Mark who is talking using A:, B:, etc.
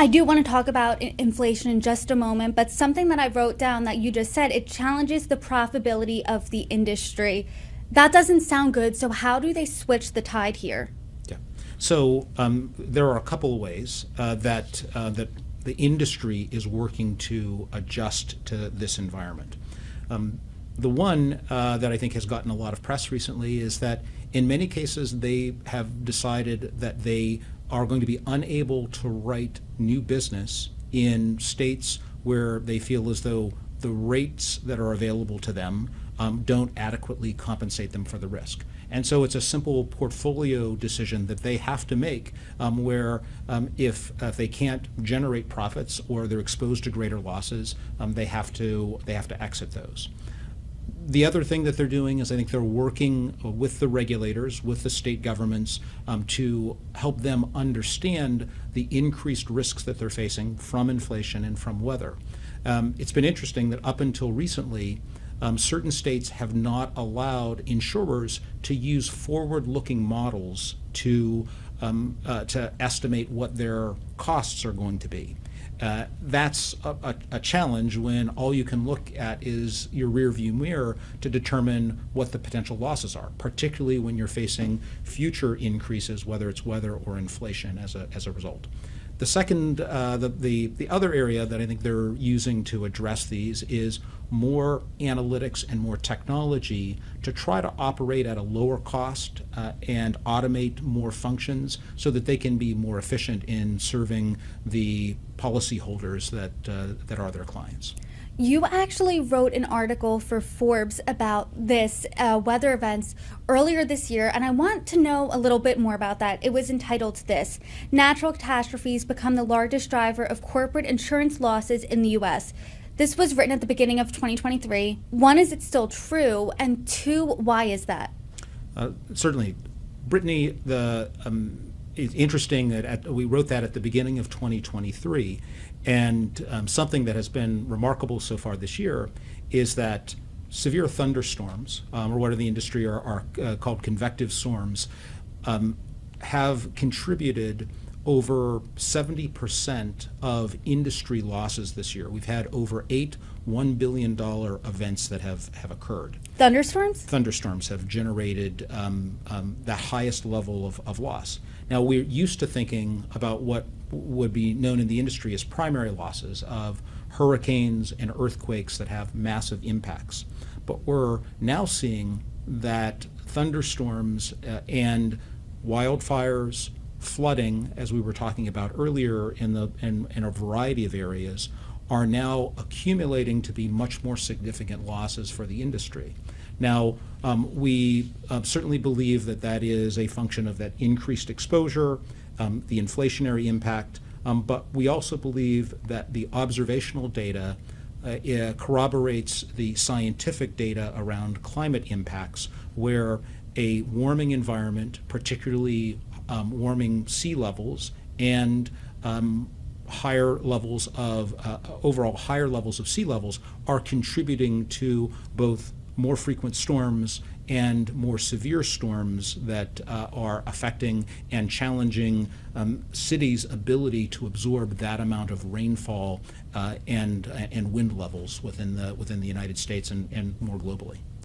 A: I do want to talk about inflation in just a moment, but something that I wrote down that you just said, it challenges the profitability of the industry. That doesn't sound good, so how do they switch the tide here?
B: Yeah. So there are a couple of ways that the industry is working to adjust to this environment. The one that I think has gotten a lot of press recently is that in many cases they have decided that they are going to be unable to write new business in states where they feel as though the rates that are available to them don't adequately compensate them for the risk. And so it's a simple portfolio decision that they have to make where if they can't generate profits or they're exposed to greater losses, they have to exit those. The other thing that they're doing is I think they're working with the regulators, with the state governments, to help them understand the increased risks that they're facing from inflation and from weather. It's been interesting that up until recently, certain states have not allowed insurers to use forward-looking models to estimate what their costs are going to be. That's a challenge when all you can look at is your rearview mirror to determine what the potential losses are, particularly when you're facing future increases, whether it's weather or inflation as a result. The second, the other area that I think they're using to address these is more analytics and more technology to try to operate at a lower cost and automate more functions so that they can be more efficient in serving the policyholders that are their clients.
A: You actually wrote an article for Forbes about this weather events earlier this year, and I want to know a little bit more about that. It was entitled this: Natural Catastrophes Become the Largest Driver of Corporate Insurance Losses in the U.S. This was written at the beginning of 2023. One, is it still true? And two, why is that?
B: Certainly. Brittany, it's interesting that we wrote that at the beginning of 2023, and something that has been remarkable so far this year is that severe thunderstorms, or what in the industry are called convective storms, have contributed over 70% of industry losses this year. We've had over 8 $1 billion events that have occurred.
A: Thunderstorms?
B: Thunderstorms have generated the highest level of loss. Now, we're used to thinking about what would be known in the industry as primary losses of hurricanes and earthquakes that have massive impacts. But we're now seeing that thunderstorms and wildfires, flooding, as we were talking about earlier in a variety of areas, are now accumulating to be much more significant losses for the industry. Now, we certainly believe that is a function of that increased exposure, the inflationary impact, but we also believe that the observational data corroborates the scientific data around climate impacts, where a warming environment, particularly warming sea levels and higher levels of overall higher levels of sea levels, are contributing to both more frequent storms and more severe storms that are affecting and challenging cities' ability to absorb that amount of rainfall and wind levels within the United States and more globally.